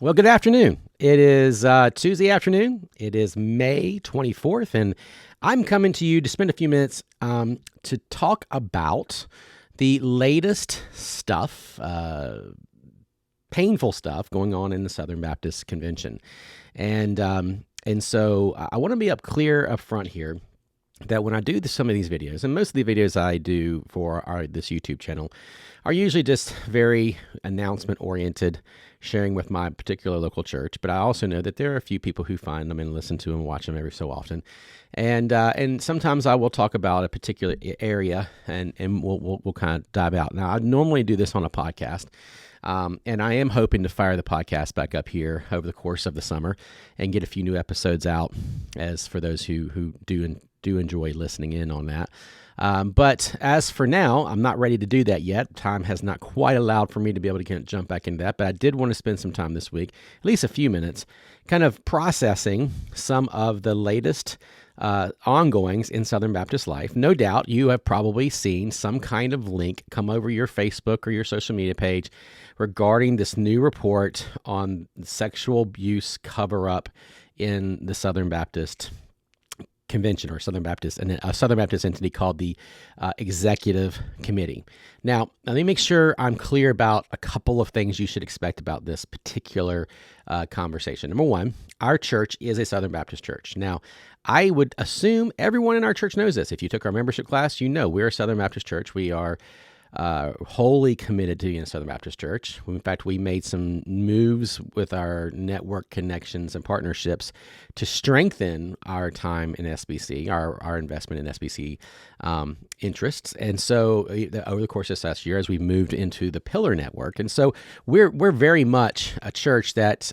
Well, good afternoon. It is Tuesday afternoon. It is May 24th, and I'm coming to you to spend a few minutes to talk about the latest stuff, painful stuff going on in the Southern Baptist Convention. And so I want to be clear up front here that when I do some of these videos, and most of the videos I do for this YouTube channel are usually just very announcement-oriented, sharing with my particular local church. But I also know that there are a few people who find them and listen to them and watch them every so often. And sometimes I will talk about a particular area, and we'll kind of dive out. Now, I normally do this on a podcast. And I am hoping to fire the podcast back up here over the course of the summer and get a few new episodes out, as for those who do enjoy listening in on that. But as for now, I'm not ready to do that yet. Time has not quite allowed for me to be able to jump back into that. But I did want to spend some time this week, at least a few minutes, kind of processing some of the latest ongoings in Southern Baptist life. No doubt you have probably seen some kind of link come over your Facebook or your social media page regarding this new report on sexual abuse cover-up in the Southern Baptist Convention, or Southern Baptist, and a Southern Baptist entity called the Executive Committee. Now, let me make sure I'm clear about a couple of things you should expect about this particular conversation. Number one, our church is a Southern Baptist church. Now, I would assume everyone in our church knows this. If you took our membership class, you know we're a Southern Baptist church. We are wholly committed to being a Southern Baptist church. In fact, we made some moves with our network connections and partnerships to strengthen our time in SBC, our investment in SBC interests. And so over the course of this last year, as we moved into the Pillar Network, and so we're very much a church that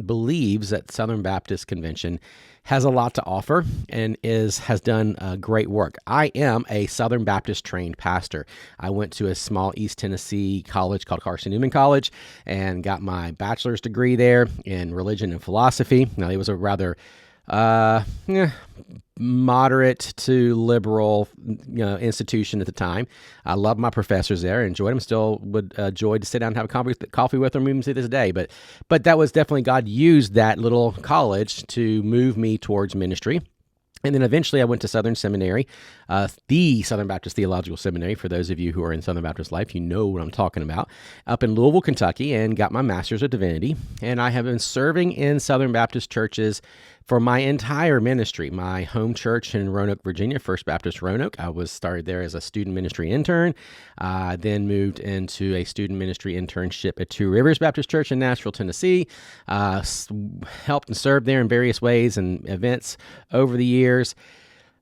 believes that Southern Baptist Convention has a lot to offer and has done great work. I am a Southern Baptist trained pastor. I went to a small East Tennessee college called Carson Newman College and got my bachelor's degree there in religion and philosophy. Now, it was a rather moderate to liberal institution at the time. I loved my professors there, enjoyed them, still would enjoy to sit down and have a coffee with them even to this day. But that was definitely, God used that little college to move me towards ministry. And then eventually I went to Southern Seminary, the Southern Baptist Theological Seminary. For those of you who are in Southern Baptist life, you know what I'm talking about, up in Louisville, Kentucky, and got my Master's of Divinity. And I have been serving in Southern Baptist churches for my entire ministry. My home church in Roanoke, Virginia, First Baptist Roanoke, I was started there as a student ministry intern, then moved into a student ministry internship at Two Rivers Baptist Church in Nashville, Tennessee, helped and served there in various ways and events over the years.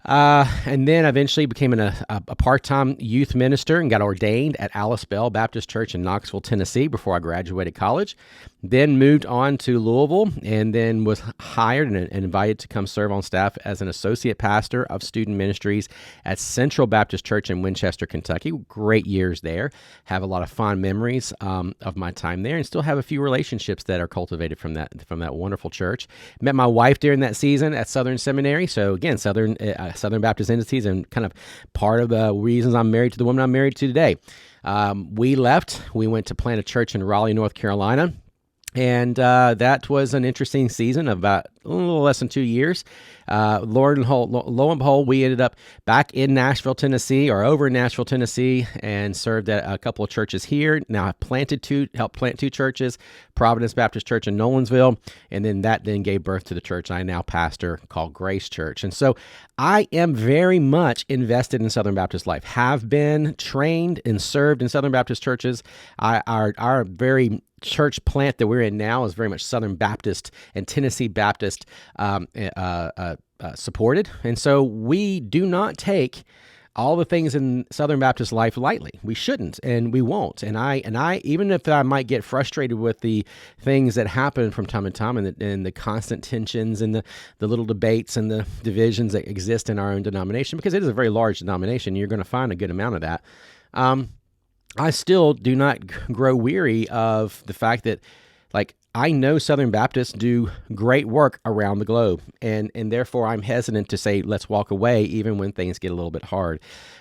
And then eventually became a part-time youth minister and got ordained at Alice Bell Baptist Church in Knoxville, Tennessee before I graduated college. Then moved on to Louisville and then was hired and invited to come serve on staff as an associate pastor of student ministries at Central Baptist Church in Winchester, Kentucky. Great years there. Have a lot of fond memories of my time there, and still have a few relationships that are cultivated from that wonderful church. Met my wife during that season at Southern Seminary. So again, Southern Baptist entities, and kind of part of the reasons I'm married to the woman I'm married to today. We left. We went to plant a church in Raleigh, North Carolina. And that was an interesting season of about a little less than 2 years. Lo and behold, we ended up back in Nashville, Tennessee, or over in Nashville, Tennessee, and served at a couple of churches here. Now I've helped plant two churches, Providence Baptist Church in Nolensville, and then that gave birth to the church I now pastor called Grace Church. And so I am very much invested in Southern Baptist life, have been trained and served in Southern Baptist churches. Our very church plant that we're in now is very much Southern Baptist and Tennessee Baptist supported. And so we do not take all the things in Southern Baptist life lightly. We shouldn't, and we won't. And I, even if I might get frustrated with the things that happen from time to time, and the constant tensions and the little debates and the divisions that exist in our own denomination, because it is a very large denomination, you're going to find a good amount of that. I still do not grow weary of the fact that, like, I know Southern Baptists do great work around the globe, and therefore I'm hesitant to say let's walk away even when things get a little bit hard.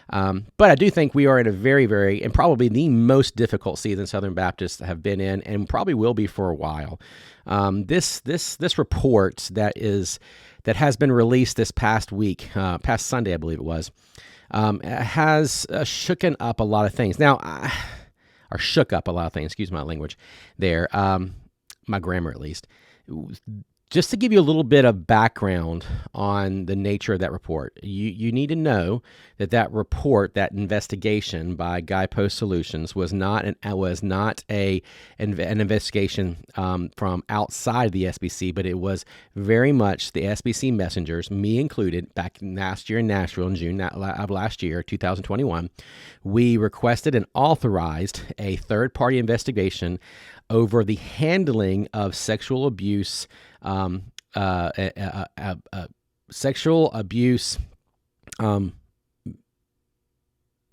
But I do think we are in a very, very, and probably the most difficult season Southern Baptists have been in, and probably will be for a while. This report that has been released this past week, past Sunday, I believe it was, has shooken up a lot of things. Now, or shook up a lot of things. Excuse my language there, my grammar at least. Just to give you a little bit of background on the nature of that report, you need to know that report, that investigation by Guidepost Solutions, was not an investigation from outside the SBC, but it was very much the SBC messengers, me included, back last year in Nashville in June of last year, 2021. We requested and authorized a third-party investigation over the handling of sexual abuse,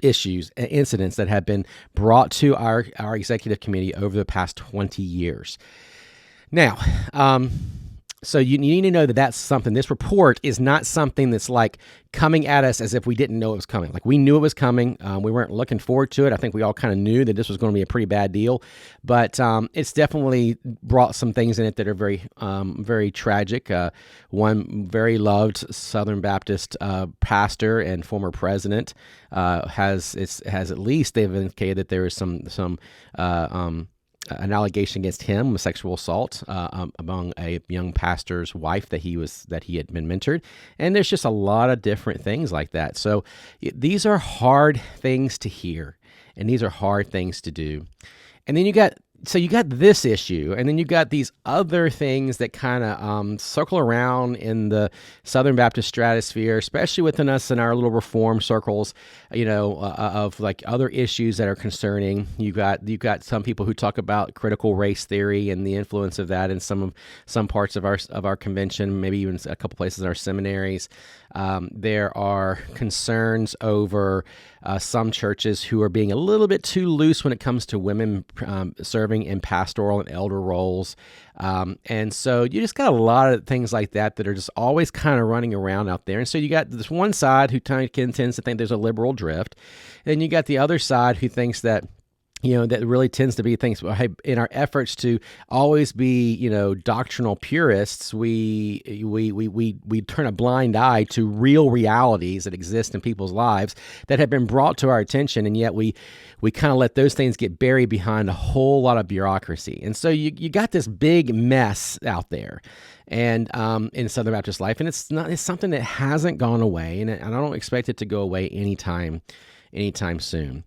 issues, incidents that have been brought to our executive committee over the past 20 years. Now, so you need to know that that's something. This report is not something that's like coming at us as if we didn't know it was coming. Like, we knew it was coming. We weren't looking forward to it. I think we all kind of knew that this was going to be a pretty bad deal, but it's definitely brought some things in it that are very, very tragic. One very loved Southern Baptist pastor and former president has at least, they've indicated that there is some an allegation against him of sexual assault among a young pastor's wife that he had been mentored, and there's just a lot of different things like that. So these are hard things to hear, and these are hard things to do. And then you got this issue, and then you got these other things that kind of circle around in the Southern Baptist stratosphere, especially within us in our little Reform circles, of like other issues that are concerning. You got some people who talk about critical race theory and the influence of that in some parts of our convention, maybe even a couple places in our seminaries. There are concerns over some churches who are being a little bit too loose when it comes to women serving in pastoral and elder roles. And so you just got a lot of things like that are just always kind of running around out there. And so you got this one side who tends to think there's a liberal drift. And then you got the other side who thinks that, that really tends to be things. Well, hey, in our efforts to always be, doctrinal purists, we turn a blind eye to real realities that exist in people's lives that have been brought to our attention, and yet we kind of let those things get buried behind a whole lot of bureaucracy. And so you got this big mess out there, and in Southern Baptist life, and it's something that hasn't gone away, and I don't expect it to go away anytime soon.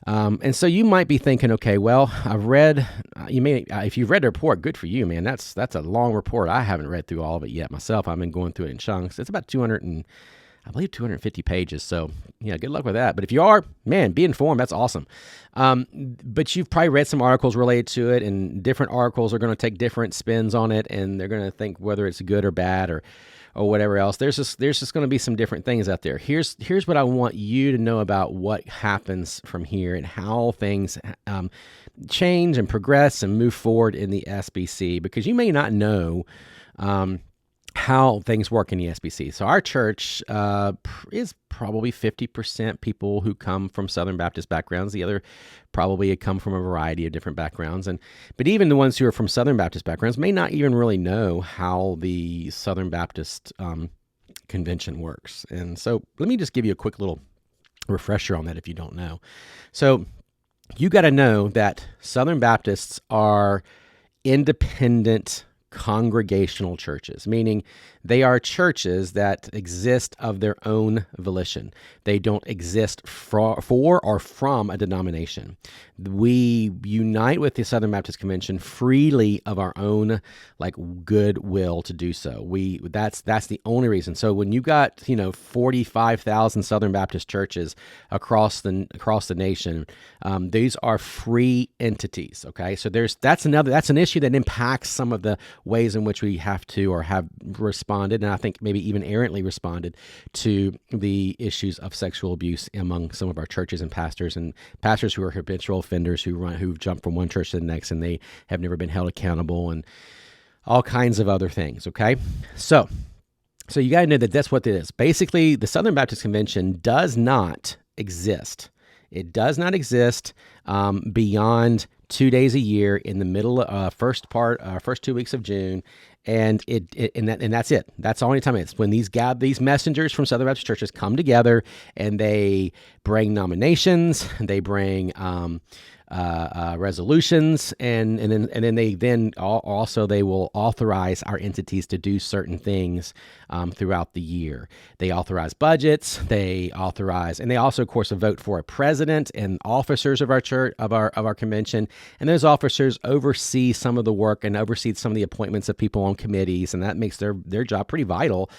And so you might be thinking, okay, well, I've read, if you've read the report, good for you, man. That's a long report. I haven't read through all of it yet myself. I've been going through it in chunks. It's about 250 pages. So yeah, good luck with that. But if you are, man, be informed. That's awesome. But you've probably read some articles related to it, and different articles are going to take different spins on it, and they're going to think whether it's good or bad or whatever else. There's just going to be some different things out there. Here's what I want you to know about what happens from here and how things change and progress and move forward in the SBC, because you may not know how things work in the SBC. So our church is probably 50% people who come from Southern Baptist backgrounds. The other probably come from a variety of different backgrounds. But even the ones who are from Southern Baptist backgrounds may not even really know how the Southern Baptist convention works. And so let me just give you a quick little refresher on that if you don't know. So you got to know that Southern Baptists are independent congregational churches, meaning they are churches that exist of their own volition. They don't exist for or from a denomination. We unite with the Southern Baptist Convention freely of our own goodwill to do so. That's the only reason. So when you got 45,000 Southern Baptist churches across the nation, these are free entities. Okay, so that's an issue that impacts some of the ways in which we have to or have responded, and I think maybe even errantly responded to the issues of sexual abuse among some of our churches and pastors who are habitual offenders who've jumped from one church to the next and they have never been held accountable and all kinds of other things. Okay, so you got to know that that's what it is. Basically, the Southern Baptist Convention does not exist. It does not exist beyond 2 days a year in the middle first 2 weeks of June, and that's it. That's the only time it's when these messengers from Southern Baptist churches come together and they bring nominations, they bring resolutions, and then they will authorize our entities to do certain things throughout the year. They authorize budgets. They also, of course, vote for a president and officers of our church of our convention, and those officers oversee some of the work and oversee some of the appointments of people on committees, and that makes their job pretty vital.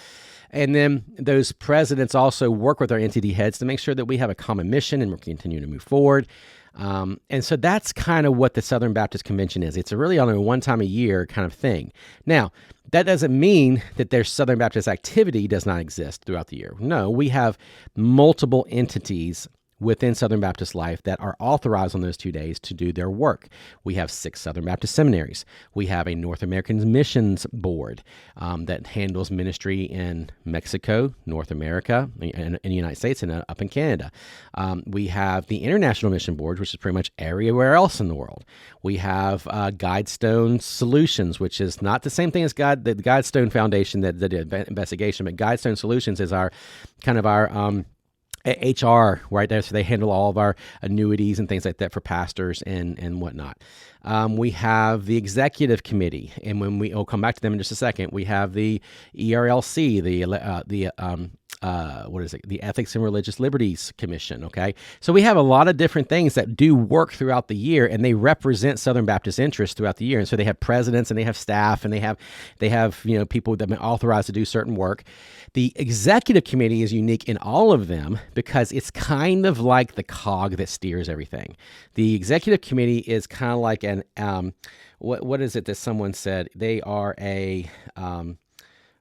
And then those presidents also work with our entity heads to make sure that we have a common mission and we're continuing to move forward. And so that's kind of what the Southern Baptist Convention is. It's really only one time a year kind of thing. Now, that doesn't mean that their Southern Baptist activity does not exist throughout the year. No, we have multiple entities within Southern Baptist life that are authorized on those 2 days to do their work. We have 6 Southern Baptist seminaries. We have a North American Missions Board that handles ministry in Mexico, North America, in the United States, and up in Canada. We have the International Mission Board, which is pretty much everywhere else in the world. We have Guidestone Solutions, which is not the same thing as the Guidestone Foundation that did the investigation, but Guidestone Solutions is our HR, right there. So they handle all of our annuities and things like that for pastors and whatnot. We have the executive committee, and we'll come back to them in just a second. We have the ERLC, the Ethics and Religious Liberties Commission. Okay, so we have a lot of different things that do work throughout the year, and they represent Southern Baptist interests throughout the year. And so they have presidents, and they have staff, and they have people that have been authorized to do certain work. The executive committee is unique in all of them because it's kind of like the cog that steers everything. The executive committee is kind of like an what is it that someone said? They are a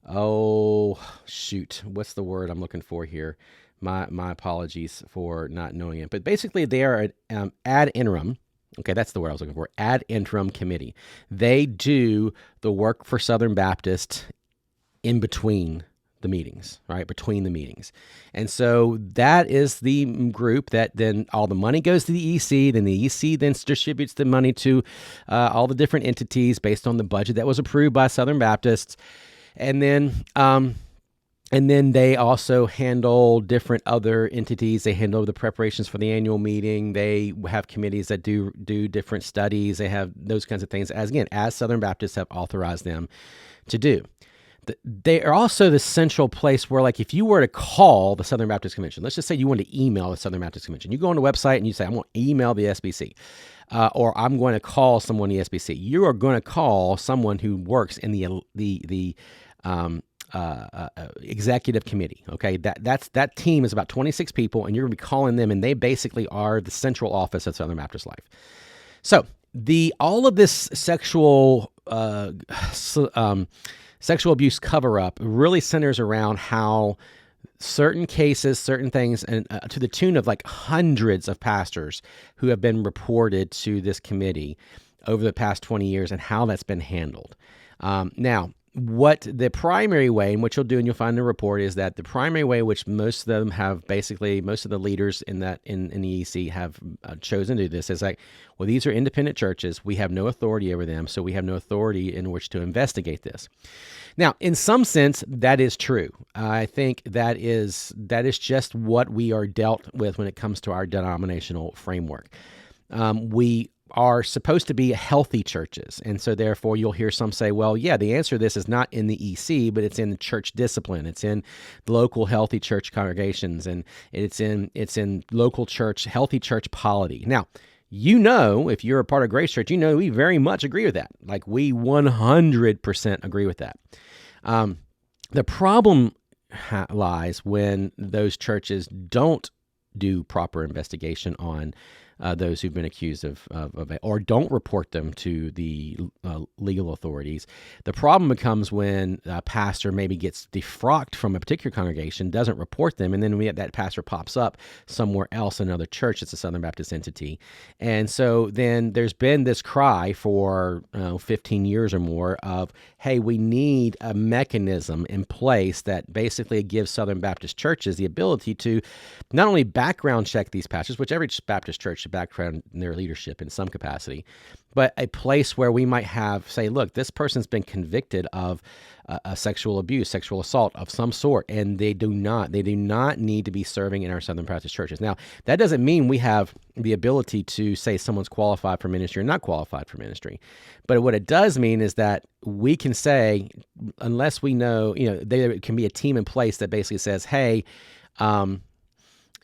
what's the word I'm looking for here? My apologies for not knowing it. But basically, they are an ad interim. Okay, that's the word I was looking for. Ad interim committee. They do the work for Southern Baptist in between the meetings, right? Between the meetings. And so that is the group that then all the money goes to the EC, then the EC then distributes the money to all the different entities based on the budget that was approved by Southern Baptists. And then they also handle different other entities. They handle the preparations for the annual meeting. They have committees that do different studies. They have those kinds of things, as Southern Baptists have authorized them to do. They are also the central place where, like, if you were to call the Southern Baptist Convention, let's just say you want to email the Southern Baptist Convention. You go on the website and you say, I'm going to email the SBC, or I'm going to call someone in the SBC. You are going to call someone who works in the executive committee. Okay, that team is about 26 people, and you're going to be calling them, and they basically are the central office of Southern Baptist life. So all of this sexual abuse cover-up really centers around how certain cases, certain things, and to the tune of like hundreds of pastors who have been reported to this committee over the past 20 years and how that's been handled. Now, what the primary way in which you'll do, and you'll find in the report, is that the primary way which most of them have, basically most of the leaders in the EC have chosen to do this is like, well, these are independent churches. We have no authority over them, so we have no authority in which to investigate this. Now, in some sense, that is true. I think that is just what we are dealt with when it comes to our denominational framework. We are supposed to be healthy churches. And so therefore you'll hear some say, well, yeah, the answer to this is not in the EC, but it's in the church discipline. It's in the local healthy church congregations, and it's in local church, healthy church polity. Now, if you're a part of Grace Church, we very much agree with that. Like, we 100% agree with that. The problem lies when those churches don't do proper investigation on those who've been accused of or don't report them to the legal authorities. The problem becomes when a pastor maybe gets defrocked from a particular congregation, doesn't report them, and then that pastor pops up somewhere else, another church. It's a Southern Baptist entity. And so then there's been this cry for 15 years or more of, hey, we need a mechanism in place that basically gives Southern Baptist churches the ability to not only background check these pastors, which every Baptist church should background their leadership in some capacity, but a place where we might have, say, look, this person's been convicted of a sexual abuse, sexual assault of some sort, and they do not need to be serving in our Southern Baptist churches. Now, that doesn't mean we have the ability to say someone's qualified for ministry or not qualified for ministry. But what it does mean is that we can say, unless we know, there can be a team in place that basically says, hey,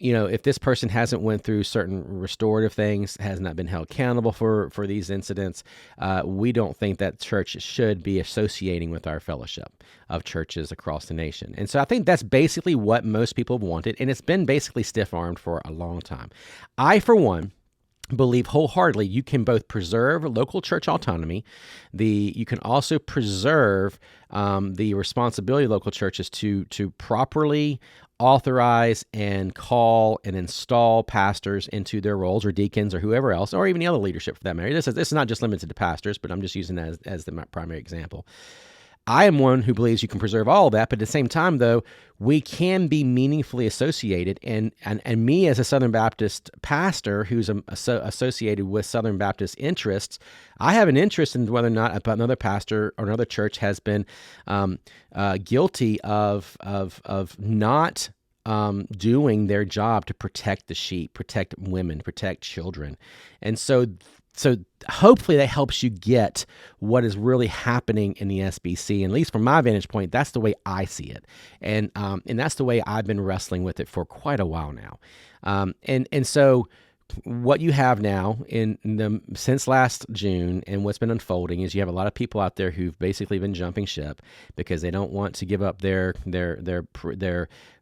if this person hasn't went through certain restorative things, has not been held accountable for these incidents, we don't think that church should be associating with our fellowship of churches across the nation. And so I think that's basically what most people have wanted, and it's been basically stiff-armed for a long time. I, for one, believe wholeheartedly you can both preserve local church autonomy. You can also preserve the responsibility of local churches to properly authorize and call and install pastors into their roles, or deacons, or whoever else, or even the other leadership for that matter. This is not just limited to pastors, but I'm just using that as the primary example. I am one who believes you can preserve all of that, but at the same time, though, we can be meaningfully associated. And me as a Southern Baptist pastor who's associated with Southern Baptist interests, I have an interest in whether or not another pastor or another church has been guilty of not doing their job to protect the sheep, protect women, protect children. And so hopefully that helps you get what is really happening in the SBC. And at least from my vantage point, that's the way I see it. And that's the way I've been wrestling with it for quite a while now. And so what you have now since last June, and what's been unfolding, is you have a lot of people out there who've basically been jumping ship because they don't want to give up their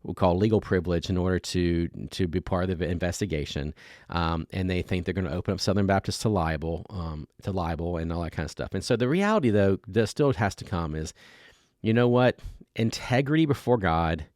we'll call legal privilege in order to be part of the investigation, and they think they're going to open up Southern Baptist to libel and all that kind of stuff. And so the reality, though, that still has to come is, you know what? Integrity before God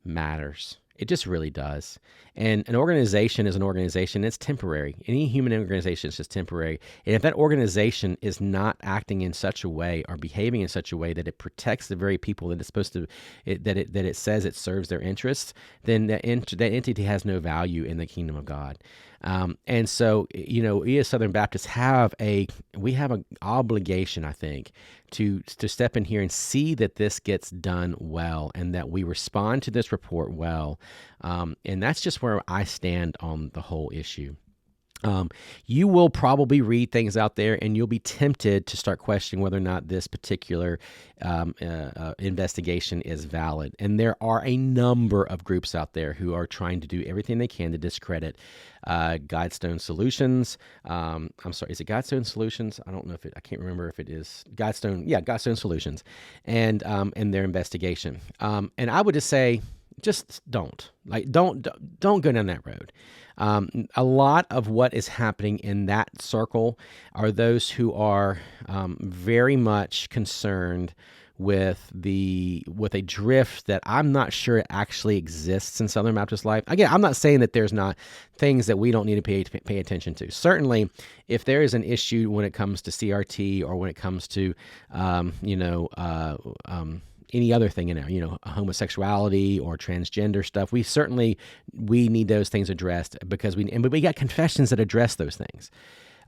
matters. It just really does. And an organization is an organization. It's temporary. Any human organization is just temporary. And if that organization is not acting in such a way or behaving in such a way that it protects the very people that it's supposed to, that it says it serves their interests, then that entity has no value in the kingdom of God. And so, we as Southern Baptists have an obligation, I think, to step in here and see that this gets done well and that we respond to this report well. And that's just where I stand on the whole issue. You will probably read things out there and you'll be tempted to start questioning whether or not this particular investigation is valid. And there are a number of groups out there who are trying to do everything they can to discredit Guidestone Solutions. I'm sorry, is it Guidestone Solutions? I don't know I can't remember if it is Guidestone. Yeah, Guidestone Solutions and their investigation. And I would just say, just don't go down that road. A lot of what is happening in that circle are those who are very much concerned with a drift that I'm not sure it actually exists in Southern Baptist life. Again, I'm not saying that there's not things that we don't need to pay attention to. Certainly, if there is an issue when it comes to CRT or when it comes to any other thing in there, homosexuality or transgender stuff, we need those things addressed because we got confessions that address those things.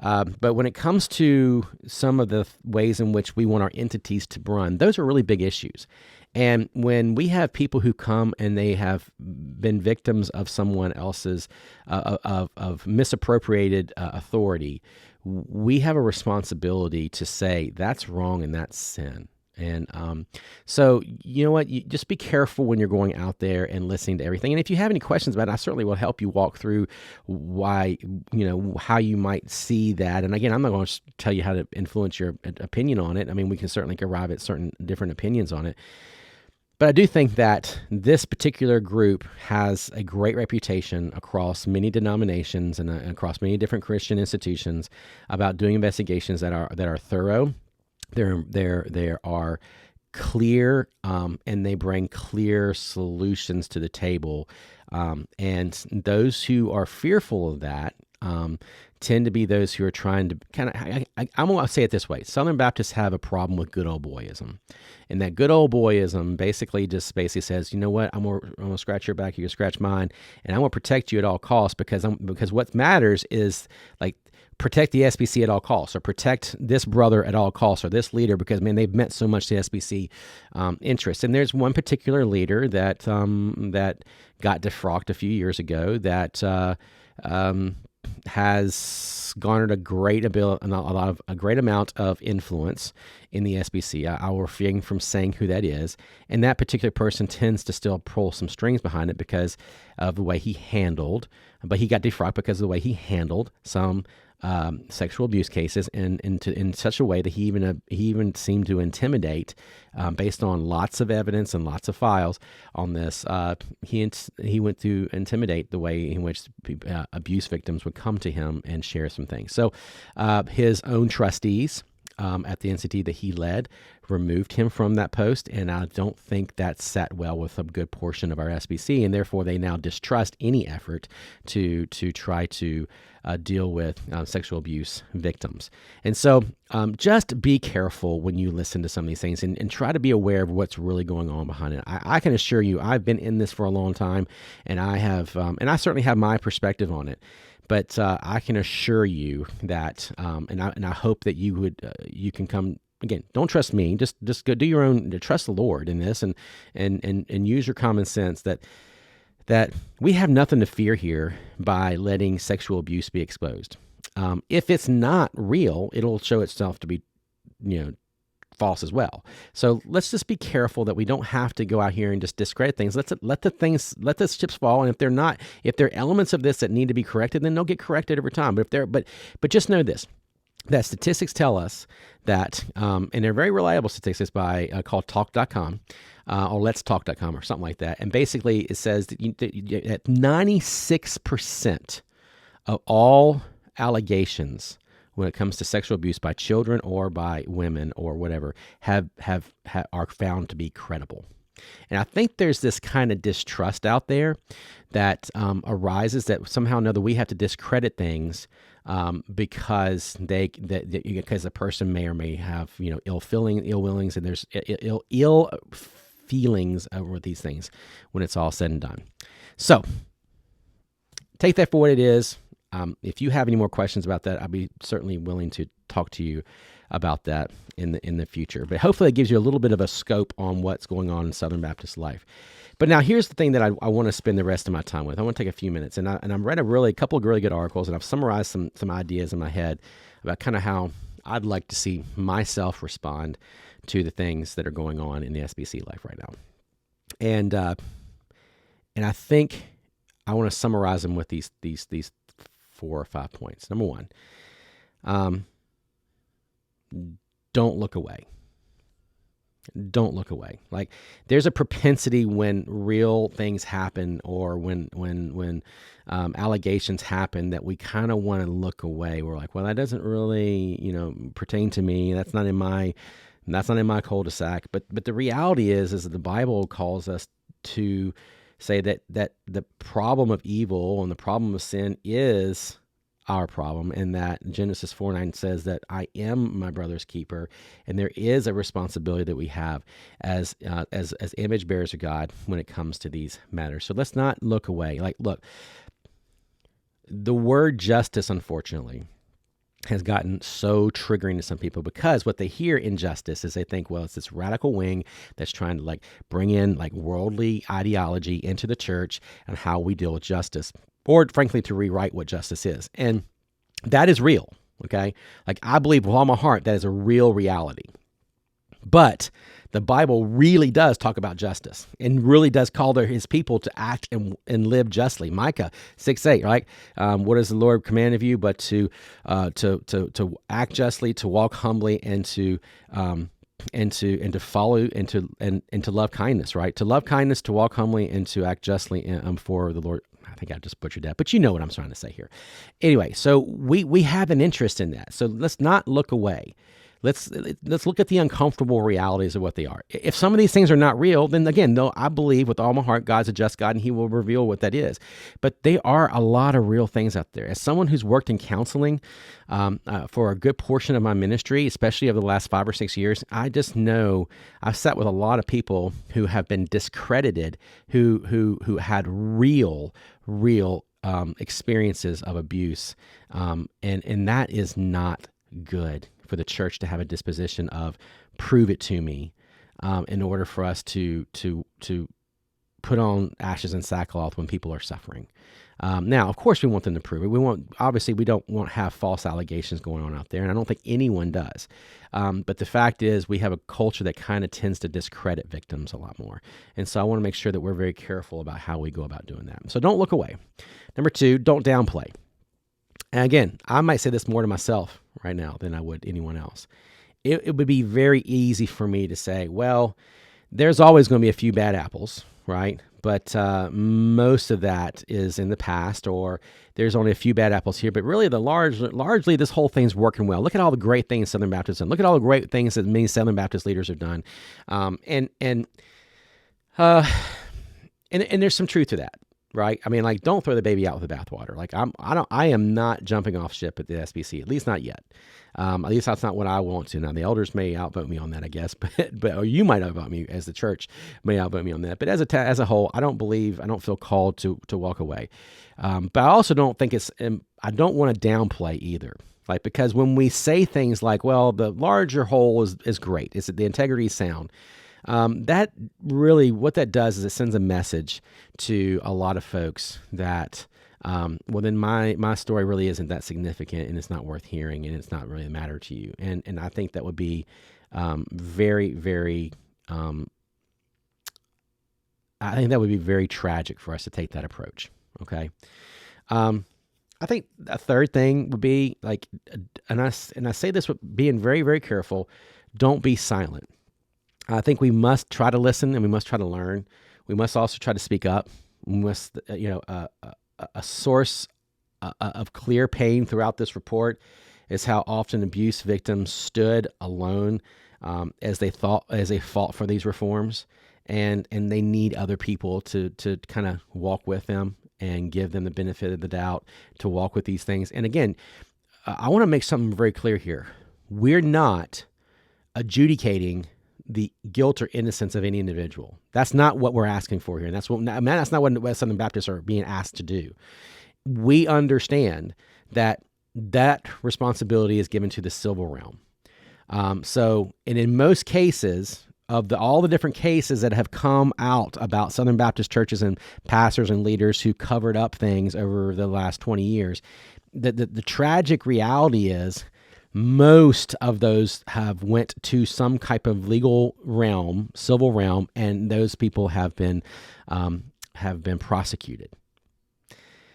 But when it comes to some of the ways in which we want our entities to run, those are really big issues. And when we have people who come and they have been victims of someone else's of misappropriated authority, we have a responsibility to say that's wrong and that's sin. And so, you know what, you just be careful when you're going out there and listening to everything. And if you have any questions about it, I certainly will help you walk through why, how you might see that. And again, I'm not going to tell you how to influence your opinion on it. I mean, we can certainly arrive at certain different opinions on it. But I do think that this particular group has a great reputation across many denominations and across many different Christian institutions about doing investigations that are thorough. There are clear, and they bring clear solutions to the table. And those who are fearful of that tend to be those who are trying to kind of, I'm going to say it this way. Southern Baptists have a problem with good old boyism. And that good old boyism basically says, you know what, I'm going to scratch your back, you can scratch mine, and I'm going to protect you at all costs because what matters is like protect the SBC at all costs, or protect this brother at all costs, or this leader, because man, they've meant so much to SBC interests. And there's one particular leader that that got defrocked a few years ago that has garnered a great amount of influence in the SBC. I will refrain from saying who that is, and that particular person tends to still pull some strings behind it because of the way he handled. But he got defrocked because of the way he handled some sexual abuse cases, and in such a way that he even seemed to intimidate, based on lots of evidence and lots of files on this. He went to intimidate the way in which abuse victims would come to him and share some things. So his own trustees at the NCT that he led removed him from that post, and I don't think that sat well with a good portion of our SBC, and therefore they now distrust any effort to try to deal with sexual abuse victims. And so just be careful when you listen to some of these things, and try to be aware of what's really going on behind it. I can assure you, I've been in this for a long time, and I have, and I certainly have my perspective on it. But I can assure you that, and I hope that you can come. Again, don't trust me. Just go do your own. Trust the Lord in this, and use your common sense that we have nothing to fear here by letting sexual abuse be exposed. If it's not real, it'll show itself to be, false as well. So let's just be careful that we don't have to go out here and just discredit things. Let the chips fall. And if there are elements of this that need to be corrected, then they'll get corrected over time. But just know this, that statistics tell us that, and they're very reliable statistics called talk.com, or let's talk.com or something like that. And basically it says that 96% of all allegations when it comes to sexual abuse by children or by women or whatever are found to be credible. And I think there's this kind of distrust out there that arises that somehow or another we have to discredit things because the person may or may have ill willings, and there's ill feelings over these things when it's all said and done. So take that for what it is. If you have any more questions about that, I'll be certainly willing to talk to you about that in the future. But hopefully it gives you a little bit of a scope on what's going on in Southern Baptist life. But now here's the thing that I want to spend the rest of my time with. I want to take a few minutes, and I've read a couple of really good articles, and I've summarized some ideas in my head about kind of how I'd like to see myself respond to the things that are going on in the SBC life right now. And I think I want to summarize them with these 4 or 5 points. Number 1, don't look away. Don't look away. Like, there's a propensity when real things happen, or when allegations happen, that we kind of want to look away. We're like, well, that doesn't really, pertain to me. That's not in my cul-de-sac. But the reality is that the Bible calls us to say that the problem of evil and the problem of sin is our problem, and that Genesis 4:9 says that I am my brother's keeper, and there is a responsibility that we have as image bearers of God when it comes to these matters. So let's not look away. Like, look, the word justice, unfortunately, has gotten so triggering to some people, because what they hear in justice is they think, well, it's this radical wing that's trying to bring in worldly ideology into the church and how we deal with justice, or frankly, to rewrite what justice is. And that is real, okay? I believe with all my heart that is a real reality. But the Bible really does talk about justice, and really does call his people to act and live justly. Micah 6:8, right? What does the Lord command of you but to act justly, to walk humbly, and to and to follow and to love kindness, right? To love kindness, to walk humbly, and to act justly for the Lord. I think I just butchered that, but you know what I'm trying to say here. Anyway, so we have an interest in that. So let's not look away. Let's look at the uncomfortable realities of what they are. If some of these things are not real, then again, no, I believe with all my heart God's a just God and He will reveal what that is. But they are a lot of real things out there. As someone who's worked in counseling for a good portion of my ministry, especially over the last 5 or 6 years, I just know I've sat with a lot of people who have been discredited, who had real experiences of abuse, and that is not good for the church to have a disposition of prove it to me, in order for us to put on ashes and sackcloth when people are suffering. Now, of course, we want them to prove it. Obviously, we don't want to have false allegations going on out there, and I don't think anyone does. But the fact is, we have a culture that kind of tends to discredit victims a lot more. And so I want to make sure that we're very careful about how we go about doing that. So don't look away. Number 2, don't downplay. And again, I might say this more to myself right now than I would anyone else. It would be very easy for me to say, well, there's always going to be a few bad apples, right? But most of that is in the past, or there's only a few bad apples here. But really, largely, this whole thing's working well. Look at all the great things Southern Baptists have done. Look at all the great things that many Southern Baptist leaders have done, and there's some truth to that. Right? I mean, like, don't throw the baby out with the bathwater. Like, I am not jumping off ship at the SBC, at least not yet. At least that's not what I want to. Now, the elders may outvote me on that, I guess, or you might outvote me, as the church may outvote me on that. But as a whole, I don't feel called to walk away. But I also don't think I don't want to downplay either. Like, because when we say things like, well, the larger whole is great, the integrity is sound. That really, what that does is it sends a message to a lot of folks that, well, then my story really isn't that significant, and it's not worth hearing, and it's not really a matter to you. And I think that would be very, very, I think that would be very tragic for us to take that approach. Okay. I think a third thing would be like, and I say this with being very, very careful, don't be silent. I think we must try to listen, and we must try to learn. We must also try to speak up. We must, a source of clear pain throughout this report is how often abuse victims stood alone as they fought for these reforms, and they need other people to kind of walk with them and give them the benefit of the doubt to walk with these things. And again, I want to make something very clear here. We're not adjudicating the guilt or innocence of any individual. That's not what we're asking for here. And that's not what Southern Baptists are being asked to do. We understand that responsibility is given to the civil realm. And in most cases, of all the different cases that have come out about Southern Baptist churches and pastors and leaders who covered up things over the last 20 years, the tragic reality is most of those have went to some type of legal realm, civil realm, and those people have been prosecuted.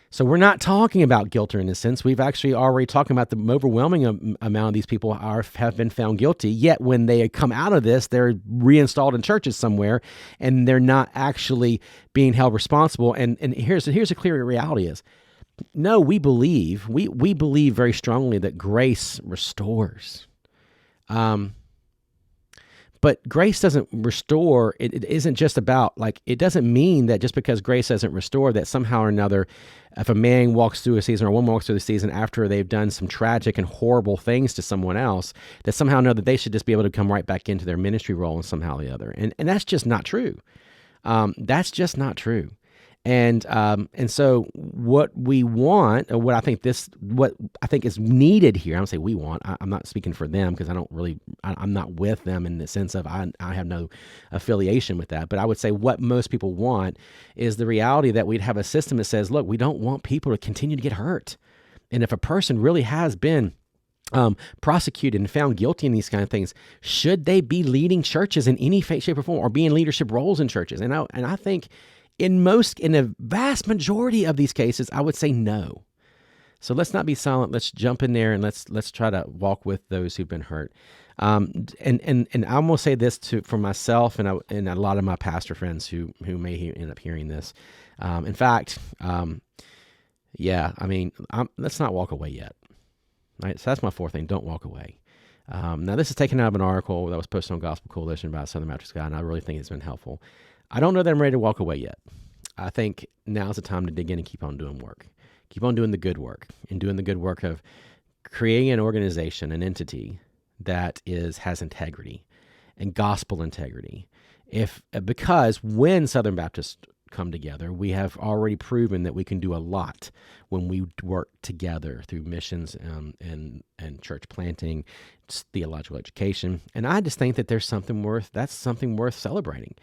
So we're not talking about guilt or innocence. We've actually already talked about the overwhelming amount of these people have been found guilty. Yet when they come out of this, they're reinstalled in churches somewhere, and they're not actually being held responsible. And here's a clear reality is, no, we believe very strongly that grace restores. But grace doesn't restore. It isn't just about, like, it doesn't mean that just because grace doesn't restore that somehow or another, if a man walks through a season or a woman walks through the season after they've done some tragic and horrible things to someone else, that somehow or another they should just be able to come right back into their ministry role and somehow or the other. And that's just not true. That's just not true. And so what we want, or what I think is needed here, I don't say we want, I'm not speaking for them because I'm not with them in the sense of I have no affiliation with that. But I would say what most people want is the reality that we'd have a system that says, look, we don't want people to continue to get hurt. And if a person really has been prosecuted and found guilty in these kind of things, should they be leading churches in any shape or form, or be in leadership roles in churches? And I think in a vast majority of these cases, I would say no. So let's not be silent. Let's jump in there and let's try to walk with those who've been hurt. And I'm gonna say this for myself and a lot of my pastor friends who may end up hearing this. In fact, yeah, I mean, let's not walk away yet. Right, so that's my fourth thing. Don't walk away. Now, this is taken out of an article that was posted on Gospel Coalition by Southern Baptist guy, and I really think it's been helpful. I don't know that I'm ready to walk away yet. I think now's the time to dig in and keep on doing work. Keep on doing the good work and doing the good work of creating an organization, an entity that has integrity and gospel integrity. Because when Southern Baptists come together, we have already proven that we can do a lot when we work together through missions and church planting, theological education. And I just think that that's something worth celebrating.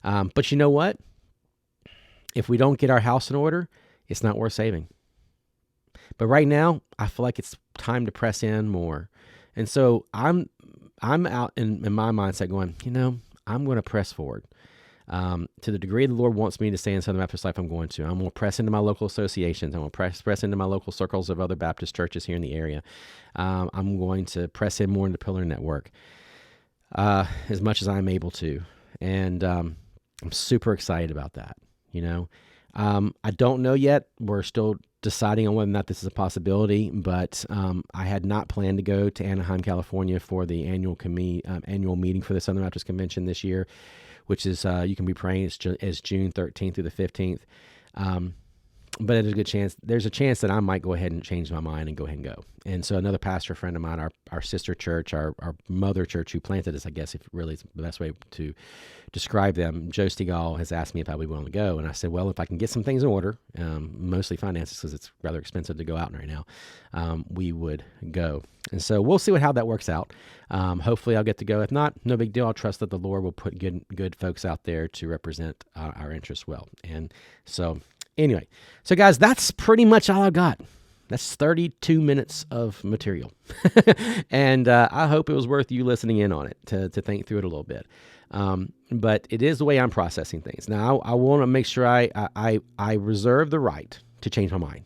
But you know what? If we don't get our house in order, it's not worth saving. But right now, I feel like it's time to press in more. And so I'm out in my mindset going, I'm going to press forward. To the degree the Lord wants me to stay in Southern Baptist life, I'm going to. I'm going to press into my local associations. I'm going to press into my local circles of other Baptist churches here in the area. I'm going to press in more into Pillar Network as much as I'm able to. And I'm super excited about that. I don't know yet. We're still deciding on whether or not this is a possibility, but I had not planned to go to Anaheim, California for the annual meeting for the Southern Baptist Convention this year, which is, you can be praying, it's June 13th through the 15th. But there's a chance that I might go ahead and change my mind and go ahead and go. And so another pastor friend of mine, our sister church, our mother church who planted us, I guess, if really is the best way to describe them, Joe Stegall has asked me if I would be willing to go. And I said, well, if I can get some things in order, mostly finances because it's rather expensive to go out right now, we would go. And so we'll see how that works out. Hopefully I'll get to go. If not, no big deal. I'll trust that the Lord will put good folks out there to represent our interests well. And so anyway, so guys, that's pretty much all I got. That's 32 minutes of material. And I hope it was worth you listening in on it to think through it a little bit. But it is the way I'm processing things. Now, I want to make sure I reserve the right to change my mind.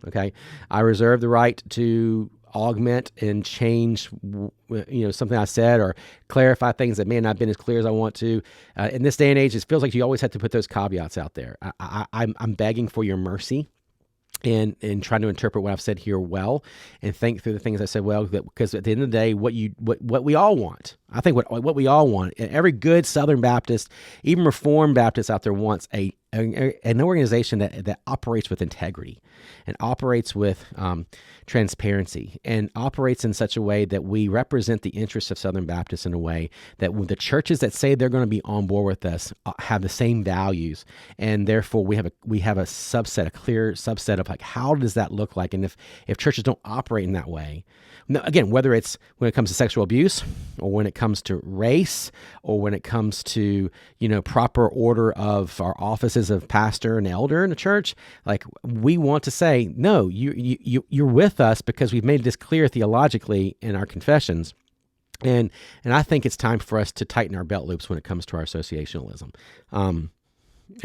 Okay? I reserve the right to augment and change something I said or clarify things that may not have been as clear as I want to. In this day and age, it feels like you always have to put those caveats out there. I'm begging for your mercy and trying to interpret what I've said here well and think through the things I said well, because at the end of the day, what we all want, I think what we all want, every good Southern Baptist, even Reformed Baptist out there wants an organization that operates with integrity and operates with transparency and operates in such a way that we represent the interests of Southern Baptists in a way that the churches that say they're going to be on board with us have the same values, and therefore we have a clear subset of like how does that look like, and if churches don't operate in that way. Now, again, whether it's when it comes to sexual abuse or when it comes to race or when it comes to, proper order of our offices of pastor and elder in the church, like we want to say, no, you're with us because we've made this clear theologically in our confessions. And I think it's time for us to tighten our belt loops when it comes to our associationalism. And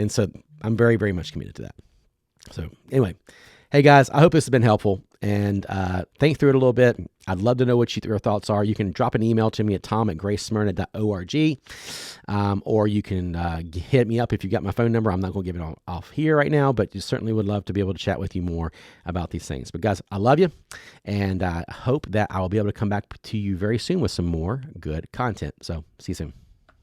so I'm very, very much committed to that. So anyway, hey guys, I hope this has been helpful, and think through it a little bit. I'd love to know what your thoughts are. You can drop an email to me at tom@gracesmyrna.org, or you can hit me up if you got my phone number. I'm not going to give it off here right now, but you certainly would love to be able to chat with you more about these things. But guys, I love you, and I hope that I will be able to come back to you very soon with some more good content. So see you soon.